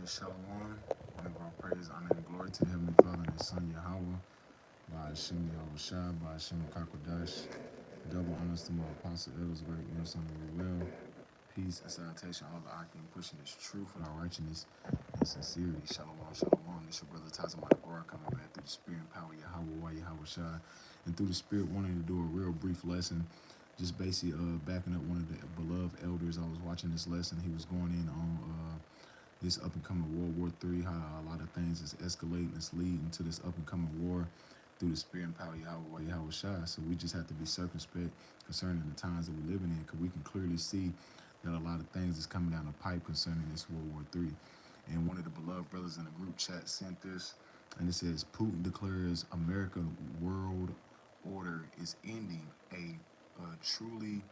Shalom. One of our praise, honor, and glory to the Heavenly Father and His Son Yahweh. By Hashem Yahweh Shai, by Hashem Kakodash. Double honors to my apostle, elders, great men, son of the will. Peace and salutation, all the Akim pushing this truth with our righteousness and sincerity. Shalom, shalom. This your brother Tazama Agora coming back through the spirit and power of Yahweh, why Yahweh Shai. And through the spirit, wanting to do a real brief lesson. Just basically backing up one of the beloved elders. I was watching this lesson. He was going in on this up and coming World War III, how a lot of things is escalating, it's leading to this up and coming war through the spirit and power of Yahweh, Yahweh Shai. So we just have to be circumspect concerning the times that we're living in, because we can clearly see that a lot of things is coming down the pipe concerning this World War III. And one of the beloved brothers in the group chat sent this, and it says, Putin declares American world order is ending. A truly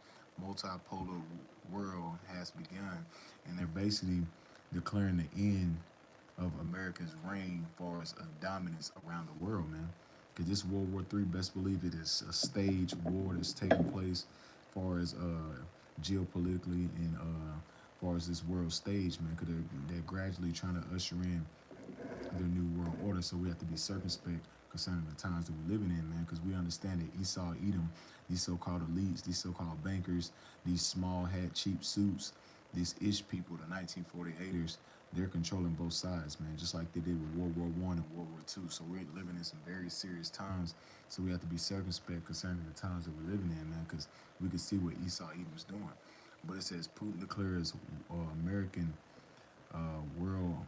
multipolar world has begun. And they're basically declaring the end of America's reign as far as dominance around the world, man. Because this World War III, best believe it is a staged war that's taking place as far as geopolitically and as far as this world stage, man. Because they're gradually trying to usher in their new world order. So we have to be circumspect concerning the times that we're living in, man, because we understand that Esau, Edom, these so-called elites, these so-called bankers, these small hat, cheap suits, these ish people, the 1948ers, they're controlling both sides, man, just like they did with World War I and World War II. So we're living in some very serious times. So we have to be circumspect concerning the times that we're living in, man, because we can see what Esau, Edom is doing. But it says Putin declares American world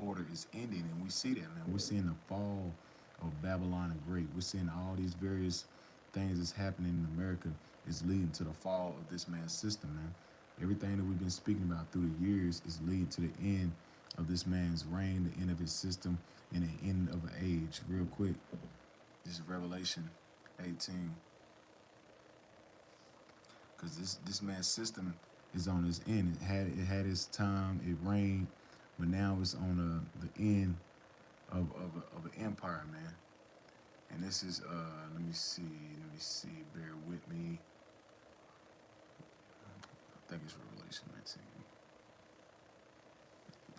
order is ending, and we see that, man. We're seeing the fall of Babylon the Great. We're seeing all these various things that's happening in America is leading to the fall of this man's system, man. Everything that we've been speaking about through the years is leading to the end of this man's reign, the end of his system, and the end of an age. Real quick, this is Revelation 18, because this man's system is on his end. It had its time, it reigned, but now it's on the end of an empire, man. And this is let me see, bear with me. I think it's Revelation 19.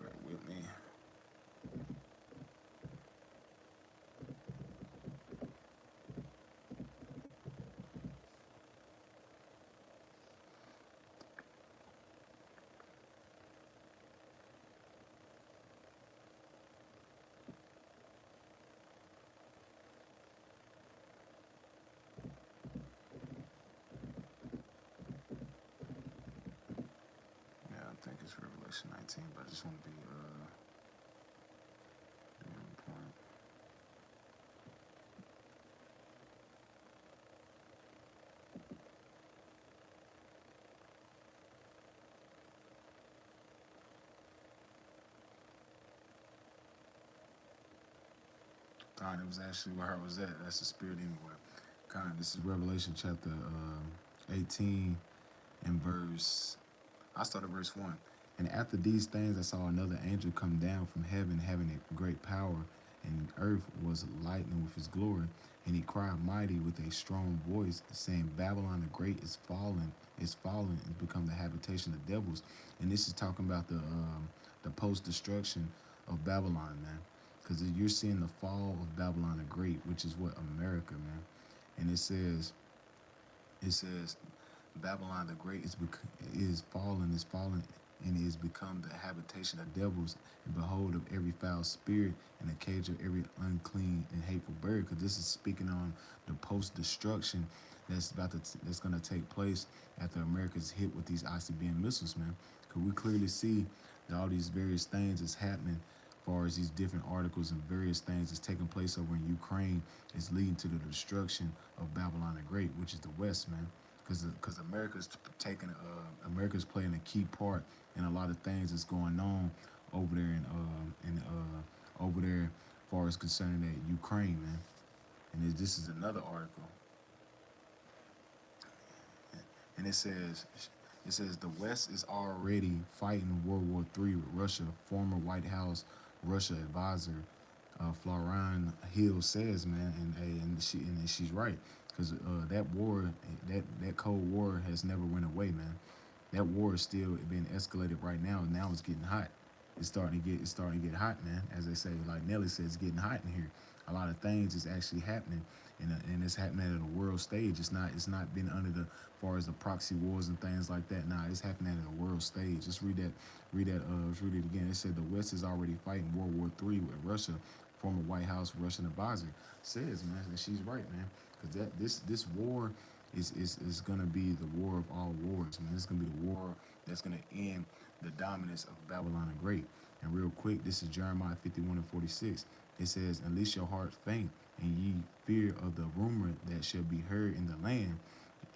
Bear with me. Yeah, I think it's Revelation 19, but I just want to be on point. God, it was actually where I was at. That's the spirit anyway. God, this is Revelation chapter 18 and I started verse 1. And after these things, I saw another angel come down from heaven, having a great power, and the earth was lightened with his glory. And he cried mighty with a strong voice, saying, Babylon the Great is fallen, and become the habitation of devils. And this is talking about the post-destruction of Babylon, man. Because you're seeing the fall of Babylon the Great, which is what America, man. And it says, Babylon the Great is fallen, and is become the habitation of devils, and behold of every foul spirit, and the cage of every unclean and hateful bird. Because this is speaking on the post-destruction that's going to take place after America's hit with these ICBM missiles, man. Because we clearly see that all these various things is happening as far as these different articles and various things that's taking place over in Ukraine is leading to the destruction of Babylon the Great, which is the West, man. Because America's playing a key part in a lot of things that's going on over there over there as far as concerning that Ukraine, man. And this is another article, and it says the West is already fighting World War III with Russia. Former White House Russia advisor Florian Hill says, man, and she's right, because that war, that Cold War has never went away, man. That war is still being escalated right now. Now it's getting hot. it's starting to get hot, man. As they say, like Nelly said, it's getting hot in here. A lot of things is actually happening, and it's happening at a world stage. It's not been under the far as the proxy wars and things like that. Nah, it's happening at a world stage. Just read that. Let's read it again. It said the West is already fighting World War III with Russia. Former White House Russian advisor says, man, and she's right, man, because this war is gonna be the war of all wars, man. It's gonna be the war that's gonna end the dominance of Babylon the Great. And real quick, this is Jeremiah 51:46. It says, "Unless your heart faint, and ye fear of the rumor that shall be heard in the land."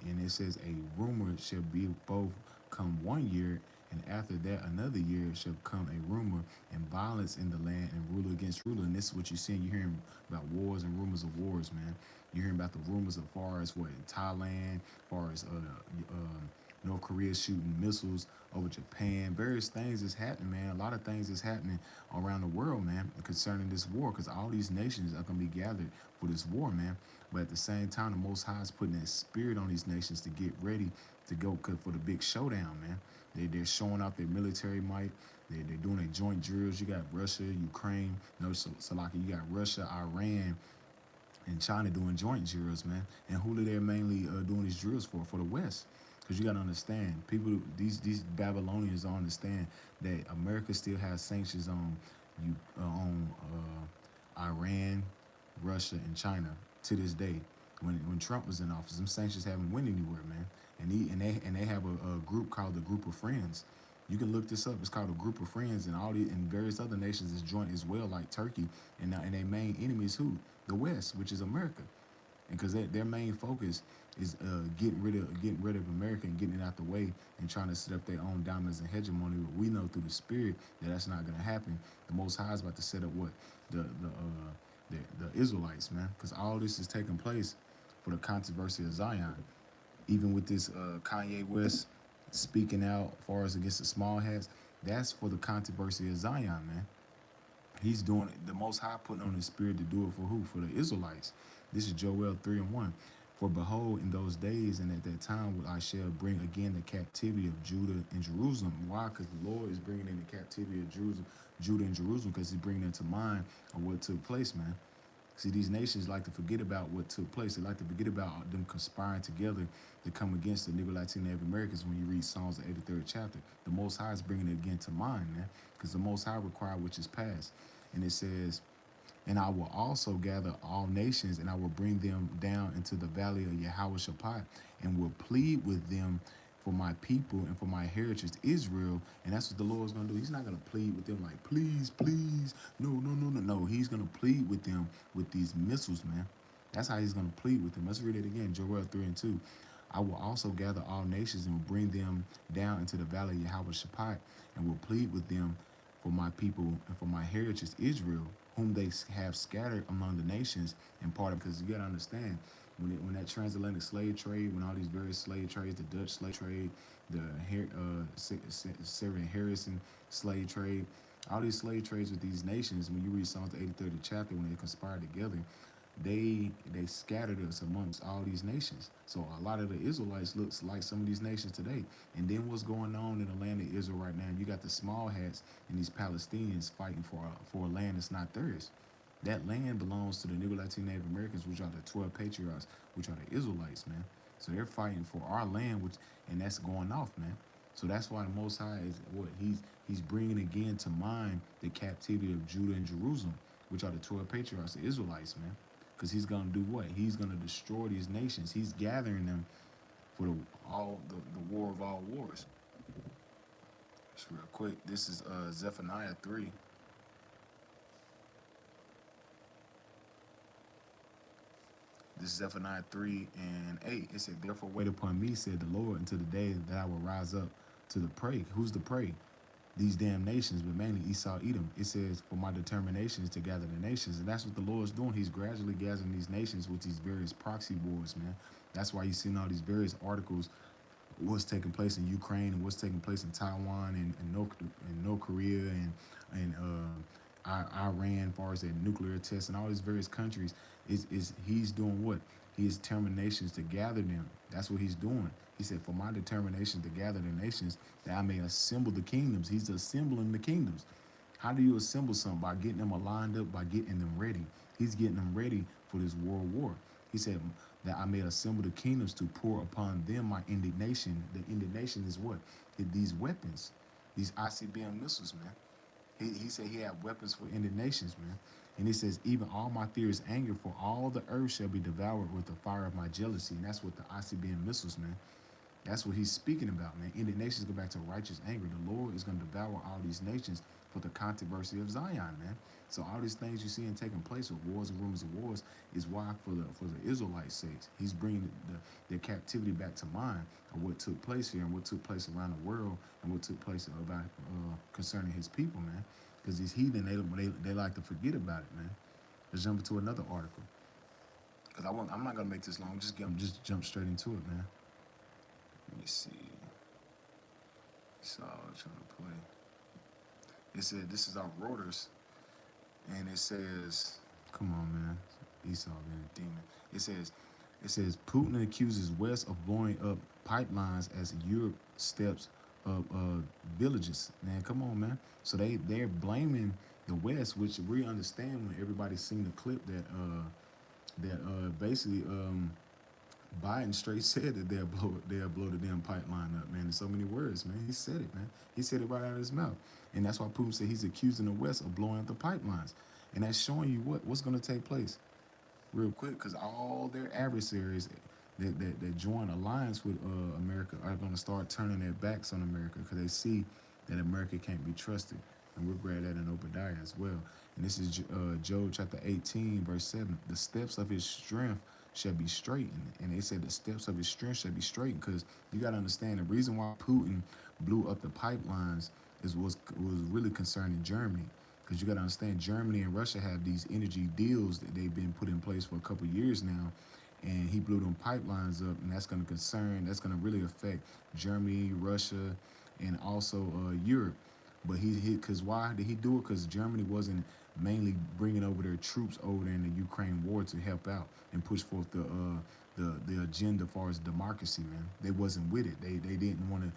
And it says, "A rumor shall be both come 1 year, and after that another year shall come a rumor and violence in the land, and ruler against ruler." And this is what you're seeing. You're hearing about wars and rumors of wars, man. You're hearing about the rumors as far as what in Thailand, as far as North Korea shooting missiles over Japan. Various things is happening, man. A lot of things is happening around the world, man, concerning this war, because all these nations are gonna be gathered for this war, man. But at the same time, the Most High is putting that spirit on these nations to get ready to go for the big showdown, man. They're showing off their military might. They're doing their joint drills. You got Russia, Ukraine, no, so like you got Russia, Iran, and China doing joint drills, man. And who are they mainly doing these drills for? For the West. Because you got to understand, people, these Babylonians don't understand that America still has sanctions on you Iran, Russia, and China to this day. When Trump was in office, them sanctions haven't went anywhere, man. And they have a group called the Group of Friends. You can look this up. It's called a Group of Friends, and all the and various other nations is joint as well, like Turkey. And their main enemy is who? The West, which is America. And because their main focus is getting rid of America and getting it out the way and trying to set up their own dominance and hegemony. But we know through the spirit that that's not going to happen. The Most High is about to set up what the Israelites, man, because all this is taking place for the controversy of Zion. Even with this Kanye West speaking out as far as against the small hats, that's for the controversy of Zion, man. He's doing it. The Most High putting on his spirit to do it for who? For the Israelites. This is Joel 3:1. For behold, in those days and at that time I shall bring again the captivity of Judah and Jerusalem. Why? Because the Lord is bringing in the captivity of Judah and Jerusalem, because he's bringing into mind of what took place, man. See, these nations like to forget about what took place. They like to forget about them conspiring together to come against the Negro, Latino, Native Americans. When you read Psalms, the 83rd chapter, the Most High is bringing it again to mind, man, because the Most High required which is past. And it says, "And I will also gather all nations, and I will bring them down into the valley of Yahweh Shaphat, and will plead with them for my people and for my heritage Israel." And that's what the Lord's gonna do. He's not gonna plead with them like, please, please, no, no, no, no, no. He's gonna plead with them with these missiles, man. That's how he's gonna plead with them. Let's read it again, Joel 3:2. "I will also gather all nations and will bring them down into the valley of Yahweh Shaphat, and will plead with them for my people and for my heritage Israel, whom they have scattered among the nations." And part of, because you gotta understand, when that transatlantic slave trade, when all these various slave trades, the Dutch slave trade, the Sarah Harrison slave trade, all these slave trades with these nations, when you read Psalms the 83rd chapter, when they conspired together, they scattered us amongst all these nations. So a lot of the Israelites looks like some of these nations today. And then what's going on in the land of Israel right now? You got the small hats and these Palestinians fighting for a land that's not theirs. That land belongs to the Negro, Latino, Native Americans, which are the 12 patriarchs, which are the Israelites, man. So they're fighting for our land, and that's going off, man. So that's why the Most High is what he's bringing again to mind the captivity of Judah and Jerusalem, which are the 12 patriarchs, the Israelites, man. Because he's gonna do what? He's gonna destroy these nations. He's gathering them for the war of all wars. Just real quick, this is Zephaniah 3. This is Zephaniah 3:8. It said, "Therefore wait upon me, said the Lord, until the day that I will rise up to the prey." Who's the prey? These damn nations, but mainly Esau, Edom. It says, "For my determination is to gather the nations." And that's what the Lord's doing. He's gradually gathering these nations with these various proxy wars, man. That's why you're seeing all these various articles, what's taking place in Ukraine and what's taking place in Taiwan and North Korea and Iran, as far as their nuclear tests and all these various countries. Is he's doing what? His determinations to gather them. That's what he's doing. He said, "For my determination to gather the nations, that I may assemble the kingdoms." He's assembling the kingdoms. How do you assemble something? By getting them aligned up, by getting them ready. He's getting them ready for this world war. He said that I may assemble the kingdoms to pour upon them my indignation. The indignation is what? These weapons, these ICBM missiles, man. He said he had weapons for nations, man. And he says, even all my fears anger, for all the earth shall be devoured with the fire of my jealousy. And that's what the ICBM missiles, man. That's what he's speaking about, man. Nations go back to righteous anger. The Lord is going to devour all these nations for the controversy of Zion, man. So all these things you see and taking place with wars and rumors of wars is why, for the Israelites' sakes, he's bringing their captivity back to mind of what took place here and what took place around the world and what took place about concerning his people, man. Because these heathen, they like to forget about it, man. Let's jump into another article. Because I'm not gonna make this long. Just jump straight into it, man. Let me see. So I'm trying to play. It said this is our Reuters, and it says, "Come on, man, Esau being a demon." It says Putin accuses West of blowing up pipelines as Europe steps up villages. Man, come on, man. So they're blaming the West, which we understand when everybody's seen the clip that basically Biden straight said that they'll blow the damn pipeline up, man. In so many words, man. He said it, man. He said it right out of his mouth, and that's why Putin said he's accusing the West of blowing up the pipelines, and that's showing you what's going to take place real quick, because all their adversaries that join alliance with America are going to start turning their backs on America because they see that America can't be trusted, and we'll grab that in Obadiah as well. And this is Job chapter 18, verse 7. The steps of his strength shall be straightened. And they said the steps of his strength shall be straightened because you got to understand the reason why Putin blew up the pipelines was really concerning Germany. Because you got to understand, Germany and Russia have these energy deals that they've been put in place for a couple of years now. And he blew them pipelines up, and that's going to really affect Germany, Russia, and also Europe. But because why did he do it? Because Germany wasn't mainly bringing over their troops over there in the Ukraine war to help out and push forth the agenda as far as democracy, man. They wasn't with it. They didn't want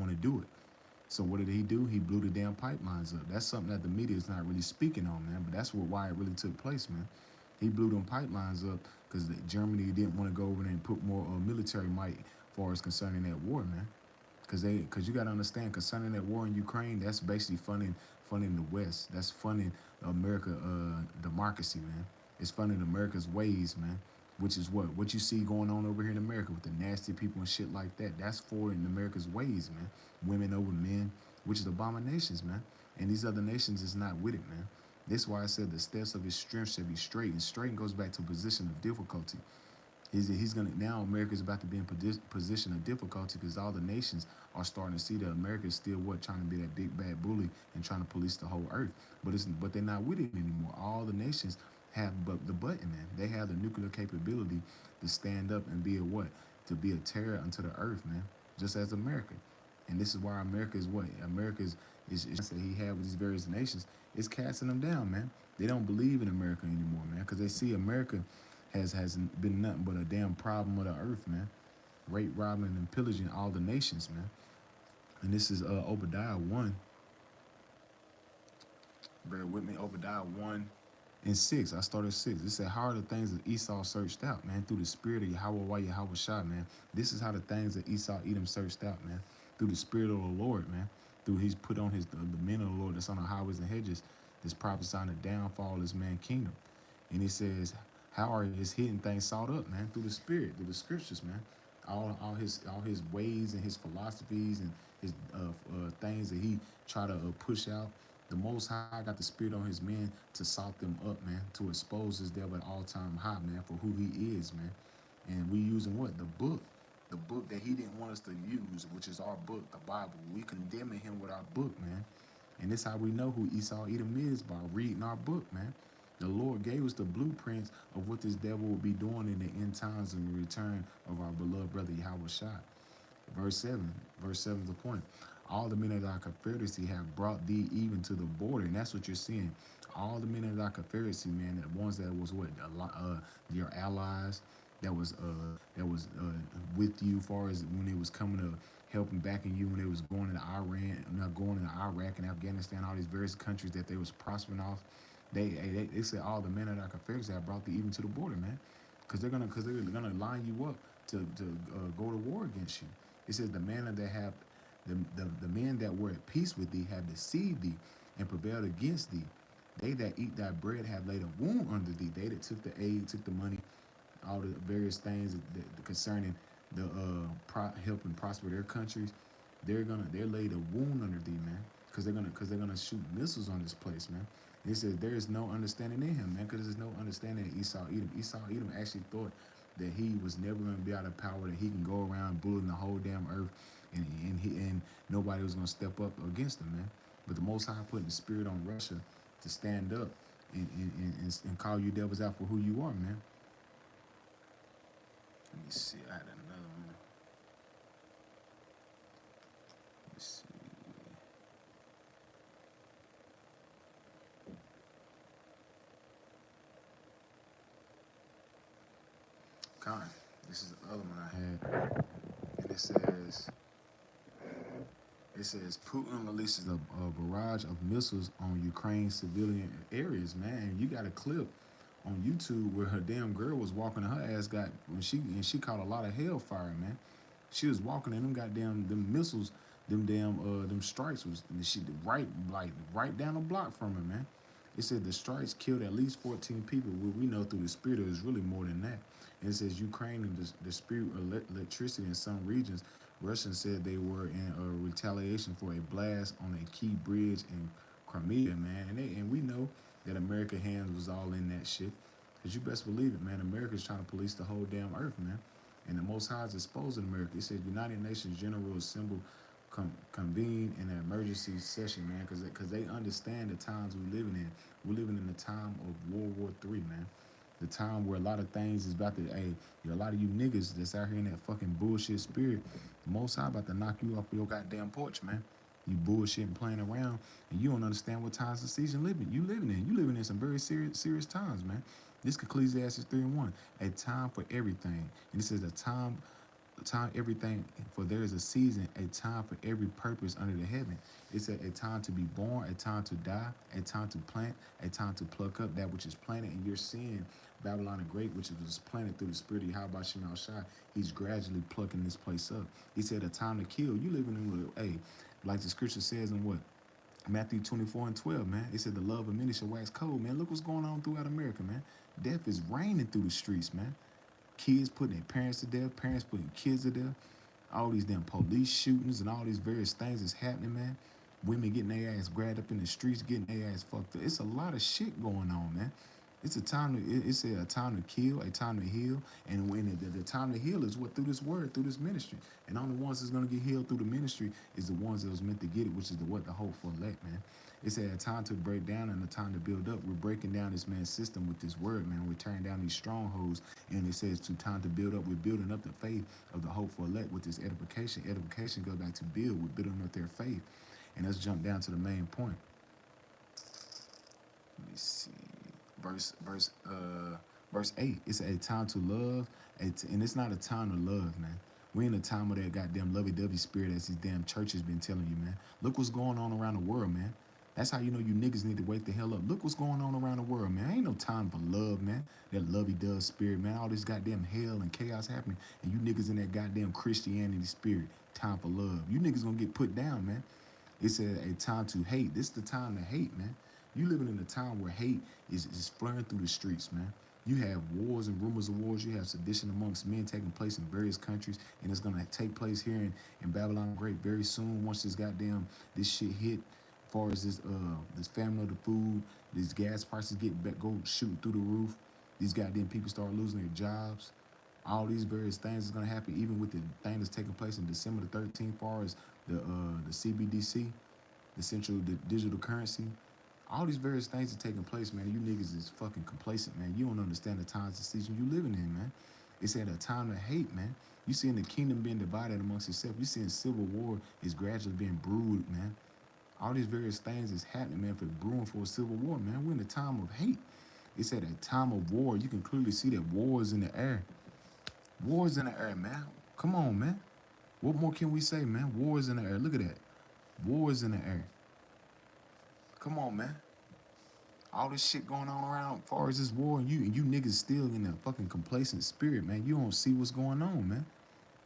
to do it. So what did he do? He blew the damn pipelines up. That's something that the media is not really speaking on, man. But that's why it really took place, man. He blew them pipelines up because Germany didn't want to go over there and put more military might as far as concerning that war, man. Because you got to understand, concerning that war in Ukraine, that's basically funding the West. That's funding America democracy, man. It's funding America's ways, man. Which is what you see going on over here in America with the nasty people and shit like that. That's for in America's ways, man. Women over men, which is abominations, man. And these other nations is not with it, man. That's why I said the steps of his strength shall be straight. And straight goes back to a position of difficulty. He's gonna now America's about to be in position of difficulty because all the nations are starting to see that America is still trying to be that big bad bully and trying to police the whole earth. But they're not with it anymore. All the nations have but the button, man. They have the nuclear capability to stand up and be a what? To be a terror unto the earth, man. Just as America. And this is why America is what? America is that he had with these various nations. It's casting them down, man. They don't believe in America anymore, man, because they see America has been nothing but a damn problem of the earth, man. Rape, robbing, and pillaging all the nations, man. And this is Obadiah 1. Bear with me, Obadiah 1 and 6. I started 6. It said, how are the things that Esau searched out, man? Through the spirit of Yahweh Shai, man. This is how the things that Esau Edom searched out, man. Through the spirit of the Lord, man. Through he's put on the men of the Lord that's on the highways and hedges, that's prophesying the downfall of this man kingdom. And it says, how are his hidden things sought up, man? Through the spirit, through the scriptures, man. All his ways and his philosophies and his things that he try to push out. The Most High got the spirit on his men to salt them up, man, to expose this devil at all time high, man, for who he is, man. And we using what? The book that he didn't want us to use, which is our book, the Bible. We condemning him with our book, man. And this how we know who Esau Edom is, by reading our book, man. The Lord gave us the blueprints of what this devil will be doing in the end times and the return of our beloved brother Yahweh Shai. Verse 7. Verse 7 is the point. All the men of thy confederacy have brought thee even to the border. And that's what you're seeing. All the men of thy confederacy, man, the ones that was what? Your allies, that was with you as far as when it was coming to helping backing you when they was going into Iran, not going into Iraq and Afghanistan, all these various countries that they was prospering off. They said all the men that are Confederates have brought the even to the border, man, because they're gonna line you up to go to war against you. It says the men that have the men that were at peace with thee have deceived thee and prevailed against thee. They that eat thy bread have laid a wound under thee. They that took the aid, took the money, all the various things concerning the helping prosper their countries. They're laid a wound under thee, man, because they're gonna shoot missiles on this place, man. And it says there is no understanding in him, man, because there's no understanding in Esau Edom. Esau Edom actually thought that he was never going to be out of power, that he can go around bullying the whole damn earth, and nobody was going to step up against him, man. But the Most High put the spirit on Russia to stand up and call you devils out for who you are, man. Let me see. I had another one. Let me see. God, this is the other one I had, and it says Putin releases a barrage of missiles on Ukraine civilian areas, man. And you got a clip on YouTube where her damn girl was walking and her ass got when she caught a lot of hellfire, man. She was walking and them goddamn them missiles, them strikes was and she right down the block from her, man. It said the strikes killed at least 14 people. Well, we know through the spirit it was really more than that. And it says Ukraine and the spirit of electricity in some regions. Russians said they were in a retaliation for a blast on a key bridge in Crimea, man. And we know that America hands was all in that shit. Cause you best believe it, man. America's trying to police the whole damn earth, man. And the Most High is exposing America. It said United Nations General Assembly convene in an emergency session, man, because they understand the times we're living in. We're living in the time of World War III, man. The time where a lot of things is about to, hey, a lot of you niggas that's out here in that fucking bullshit spirit, the Most High about to knock you off your goddamn porch, man. You bullshitting, playing around, and you don't understand what times the season living. You living in. You living in some very serious times, man. This Ecclesiastes 3:1, a time for everything. And this is a time everything, for there is a season, a time for every purpose under the heaven. It's a time to be born, a time to die, a time to plant, a time to pluck up that which is planted. And you're seeing Babylon the Great, which was planted through the spirit of Yahweh Shemel Shai. He's gradually plucking this place up. He said a time to kill. You living in, hey, like the scripture says in what? Matthew 24:12, man. It said the love of many shall wax cold, man. Look what's going on throughout America, man. Death is reigning through the streets, man. Kids putting their parents to death, parents putting kids to death, all these damn police shootings and all these various things that's happening, man. Women getting their ass grabbed up in the streets, getting their ass fucked up. It's a lot of shit going on, man. It's a time to it's a time to kill, a time to heal, and when the time to heal is what through this word, through this ministry, and only ones that's gonna get healed through the ministry is the ones that was meant to get it, which is the hopeful elect, man. It's a time to break down and a time to build up. We're breaking down this man's system with this word, man. We're tearing down these strongholds, and it says to time to build up. We're building up the faith of the hopeful elect with this edification. Edification goes back to build. We're building up their faith, and let's jump down to the main point. Let me see. Verse 8. It's a time to love, and it's not a time to love, man. We in a time of that goddamn lovey-dovey spirit as these damn churches been telling you, man. Look what's going on around the world, man. That's how you know you niggas need to wake the hell up. Look what's going on around the world, man. Ain't no time for love, man. That lovey-dovey spirit, man. All this goddamn hell and chaos happening, and you niggas in that goddamn Christianity spirit. Time for love. You niggas gonna get put down, man. It's a time to hate. This is the time to hate, man. You living in a time where hate is flaring through the streets, man. You have wars and rumors of wars. You have sedition amongst men taking place in various countries, and it's gonna take place here in Babylon the Great very soon. Once this shit hit, as far as this famine of the food, these gas prices go shooting through the roof. These goddamn people start losing their jobs. All these various things is gonna happen, even with the thing that's taking place in December the 13th, as far as the CBDC, the central digital currency. All these various things are taking place, man. You niggas is fucking complacent, man. You don't understand the times and season you living in, man. It's at a time to hate, man. You seeing the kingdom being divided amongst itself. You seeing civil war is gradually being brewed, man. All these various things is happening, man, for brewing for a civil war, man. We're in a time of hate. It's at a time of war. You can clearly see that war is in the air. War is in the air, man. Come on, man. What more can we say, man? War is in the air. Look at that. War is in the air. Come on, man. All this shit going on around as far as this war, and you niggas still in a fucking complacent spirit, man. You don't see what's going on, man.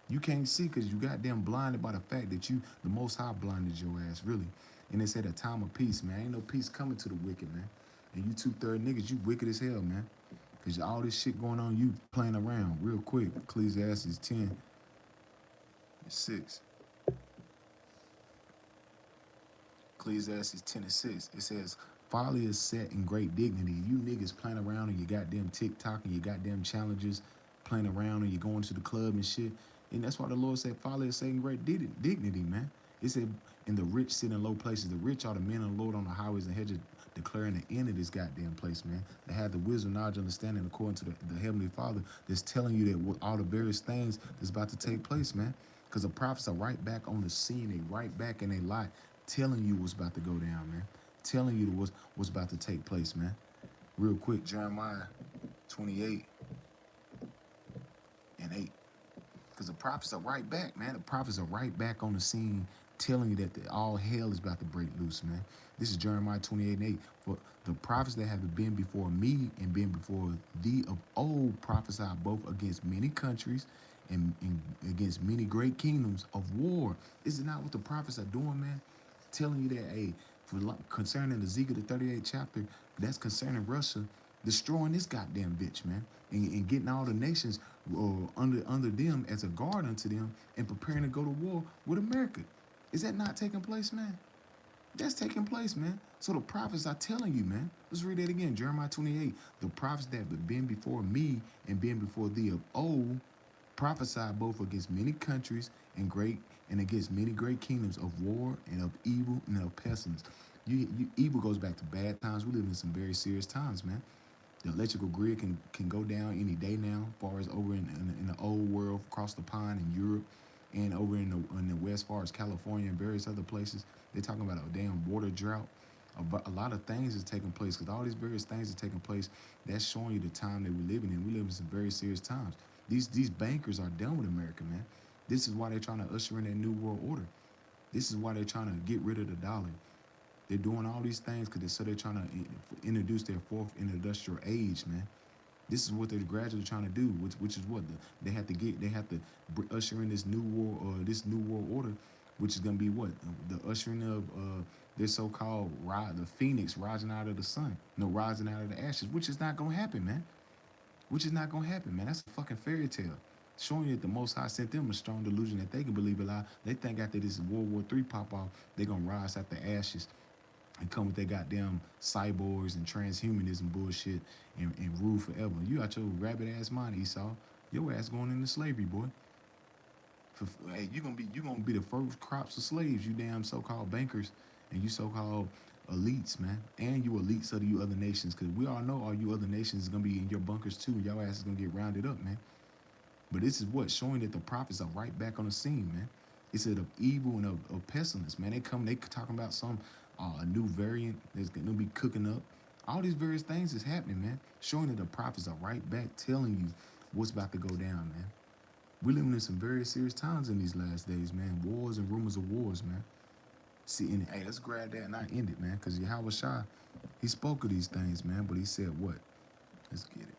You can't see because you goddamn blinded by the fact that the Most High blinded your ass, really. And it's at a time of peace, man. Ain't no peace coming to the wicked, man. And you 2/3 niggas, you wicked as hell, man. Because all this shit going on, you playing around real quick. Ecclesiastes 10:6. Ecclesiastes 10:6. It says, folly is set in great dignity. You niggas playing around on your goddamn TikTok and your goddamn challenges, playing around and you're going to the club and shit. And that's why the Lord said, folly is set in great dignity, man. It said, and the rich sit in low places. The rich are the men of the Lord on the highways and hedges, declaring the end of this goddamn place, man. They have the wisdom, knowledge, understanding according to the Heavenly Father that's telling you that with all the various things that's about to take place, man. Because the prophets are right back on the scene. They right back in their light, telling you what's about to go down, man. Telling you what's about to take place, man. Real quick, Jeremiah 28:8. Because the prophets are right back, man. The prophets are right back on the scene telling you that all hell is about to break loose, man. This is Jeremiah 28:8. For the prophets that have been before me and been before thee of old prophesy both against many countries and against many great kingdoms of war. Is it not what the prophets are doing, man? Telling you that, hey, concerning Ezekiel the 38th chapter, that's concerning Russia destroying this goddamn bitch, man, and getting all the nations under them as a guard unto them and preparing to go to war with America. Is that not taking place, man? That's taking place, man. So the prophets are telling you, man. Let's read that again. Jeremiah 28. The prophets that have been before me and been before thee of old prophesy both against many countries and against many great kingdoms of war and of evil and of pestilence. Evil goes back to bad times. We live in some very serious times, man. The electrical grid can go down any day now, as far as over in the old world, across the pond in Europe, and over in the west, as far as California and various other places. They're talking about a damn water drought. A lot of things is taking place because all these various things are taking place. That's showing you the time that we're living in. We live in some very serious times. These bankers are done with America, man. This is why they're trying to usher in that new world order. This is why they're trying to get rid of the dollar. They're doing all these things because they're trying to introduce their fourth industrial age, man. This is what they're gradually trying to do, which is what they have to get. They have to usher in this new world order, which is gonna be what the ushering of their so-called the phoenix rising out of the sun, no rising out of the ashes, which is not gonna happen, man. Which is not gonna happen, man. That's a fucking fairy tale. Showing you that the Most High sent them a strong delusion that they can believe a lie. They think after this World War III pop off, they're gonna rise out the ashes and come with their goddamn cyborgs and transhumanism bullshit and rule forever. You got your rabbit ass mind, Esau. Your ass going into slavery, boy. Hey, you gonna be the first crops of slaves, you damn so-called bankers and you so-called elites, man. And you elites of you other nations, because we all know all you other nations is gonna be in your bunkers too. Your ass is gonna get rounded up, man. But this is what showing that the prophets are right back on the scene, man. It's of evil and of pestilence, man. They talking about some a new variant that's gonna be cooking up. All these various things is happening, man. Showing that the prophets are right back telling you what's about to go down, man. We're living in some very serious times in these last days, man. Wars and rumors of wars, man. See, and hey, let's grab that and I end it, man. Because Yahweh Shai, he spoke of these things, man. But he said what? Let's get it.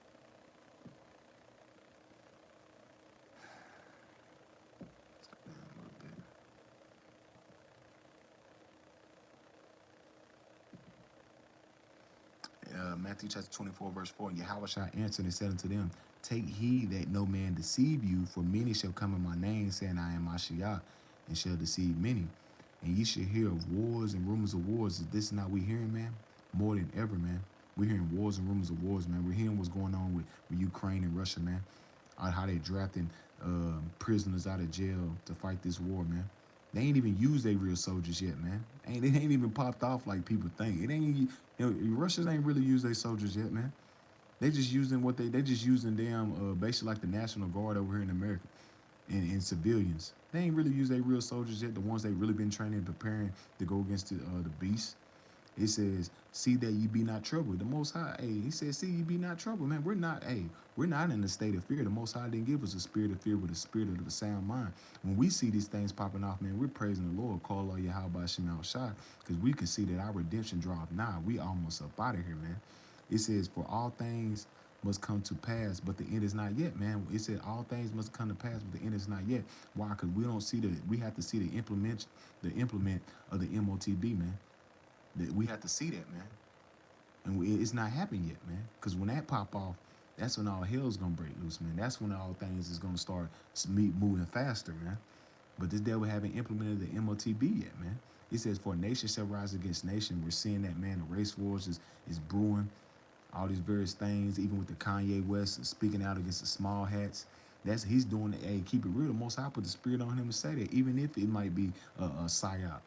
Matthew chapter 24, verse 4. And Yahweh Shai answered and said unto them, take heed that no man deceive you, for many shall come in my name, saying, I am Mashiach, and shall deceive many. And ye shall hear of wars and rumors of wars. Is this not we hearing, man? More than ever, man. We're hearing wars and rumors of wars, man. We're hearing what's going on with Ukraine and Russia, man. How they drafting prisoners out of jail to fight this war, man. They ain't even used their real soldiers yet, man. They ain't even popped off like people think. It ain't, Russians ain't really used their soldiers yet, man. They just using they just using damn basically like the National Guard over here in America and civilians. They ain't really used their real soldiers yet, the ones they really been training and preparing to go against the beast. It says, "See that you be not troubled." The Most High, hey, He says, "See you be not troubled, man." We're not, hey, we're not in a state of fear. The Most High didn't give us a spirit of fear, but a spirit of a sound mind. When we see these things popping off, man, we're praising the Lord. Call all Yahweh Shema Shai, because we can see that our redemption draweth nigh. We almost up out of here, man. It says, "For all things must come to pass, but the end is not yet," man. It said all things must come to pass, but the end is not yet. Why? Because we don't see the. We have to see the implement of the MOTB, man. That we have to see that, man, and it's not happened yet, man. Because when that pop off, that's when all hell's gonna break loose, man. That's when all things is gonna start moving faster, man. But this devil haven't implemented the MOTB yet, man. It says, "For nation shall rise against nation." We're seeing that, man. The race wars is brewing. All these various things, even with the Kanye West speaking out against the small hats. That's he's doing it. Hey, keep it real. The Most High put the spirit on him to say that, even if it might be a psyop.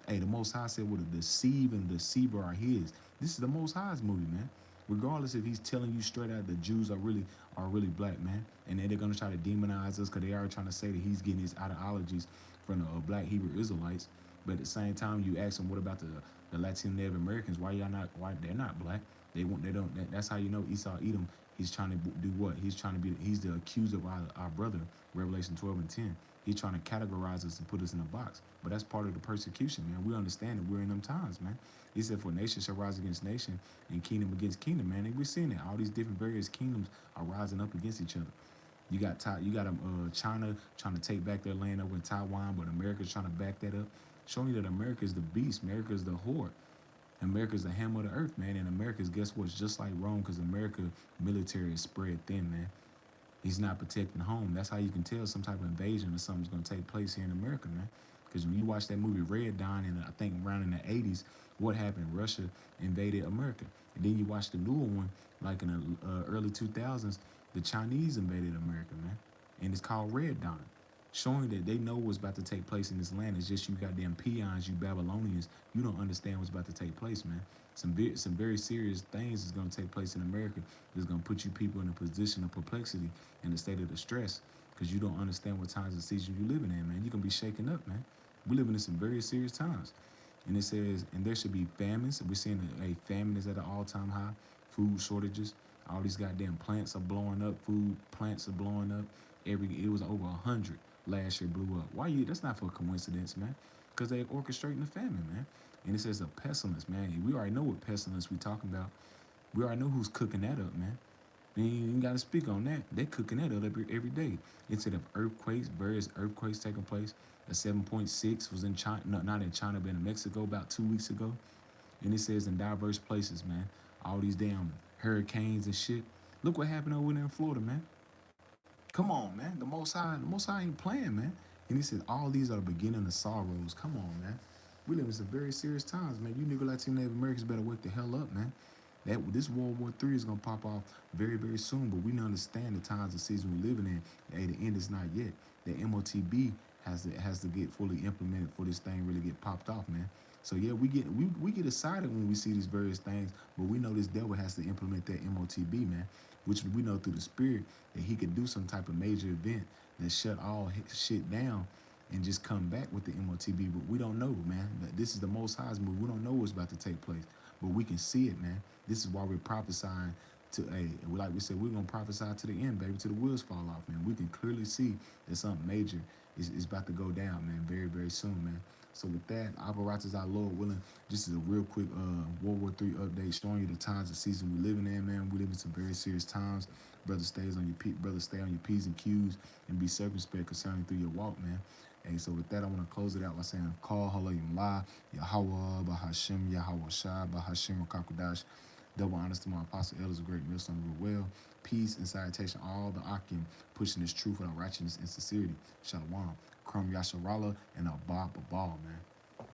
Hey, the Most High said, "Well, the deceive and the deceiver are His." This is the Most High's movie, man. Regardless if He's telling you straight out the Jews are really black, man, and then they're gonna try to demonize us because they are trying to say that He's getting His ideologies from the black Hebrew Israelites. But at the same time, you ask them, what about the Latin Native Americans? Why y'all not? Why they're not black? They want. They don't. That's how you know Esau Edom. He's trying to do what? He's trying to be. He's the accuser of our brother. Revelation 12 and 10. He's trying to categorize us and put us in a box. But that's part of the persecution, man. We understand that we're in them times, man. He said, "For nation shall rise against nation, and kingdom against kingdom," man. And we're seeing it. All these different various kingdoms are rising up against each other. You got China trying to take back their land over in Taiwan, but America's trying to back that up, showing you that America is the beast. America is the whore. America's the hammer of the earth, man. And America's, guess what? It's just like Rome, because America military is spread thin, man. He's not protecting home. That's how you can tell some type of invasion or something's going to take place here in America, man. Because when you watch that movie Red Dawn, in I think around in the 80s, what happened? Russia invaded America. And then you watch the newer one, like in the early 2000s, the Chinese invaded America, man. And it's called Red Dawn, showing that they know what's about to take place in this land. It's just you goddamn peons, you Babylonians, you don't understand what's about to take place, man. Some very serious things is going to take place in America. That's going to put you people in a position of perplexity and a state of distress, because you don't understand what times and season you're living in, man. You're going to be shaken up, man. We're living in some very serious times. And it says, and there should be famines. We're seeing a famine is at an all-time high, food shortages. All these goddamn plants are blowing up. Food plants are blowing up. It was over 100 last year blew up. Why you? That's not for a coincidence, man. Because they orchestrating the famine, man. And it says a pestilence, man. We already know what pestilence we talking about. We already know who's cooking that up, man. You ain't even got to speak on that. They cooking that up every day. Instead of earthquakes, various earthquakes taking place. A 7.6 was in China, not in China, but in Mexico about 2 weeks ago. And it says in diverse places, man. All these damn hurricanes and shit. Look what happened over there in Florida, man. Come on, man. The Most High ain't playing, man. And he said, all these are the beginning of sorrows. Come on, man. We live in some very serious times, man. You nigga Latino Native Americans better wake the hell up, man. This World War III is gonna pop off very, very soon, but we don't understand the times and season we're living in. Hey, the end is not yet. The MOTB has to get fully implemented for this thing really get popped off, man. So yeah, we get excited when we see these various things, but we know this devil has to implement that MOTB, man, which we know through the spirit that he could do some type of major event that shut all shit down and just come back with the MOTB. But we don't know, man. This is the Most High's move. We don't know what's about to take place, but we can see it, man. This is why we're prophesying to like we said, we're gonna prophesy to the end, baby, to the wheels fall off, man. We can clearly see that something major is about to go down, man, very, very soon, man. So with that, apparatus, our Lord willing, just as a real quick World War III update showing you the times and season we're living in, man. We live in some very serious times. Brother, stay on your P's and Q's and be circumspect concerning through your walk, man. And so with that, I want to close it out by saying, call Halayim La, Yahweh, Bahashim, Yahweh Shai, Bahashim, Kakudash. Double honors to my apostle elders, great millstone, real well. Peace and salutation, all the Akim pushing this truth without righteousness and sincerity. Shalom. Krum Yasharala and Abba Babal, man.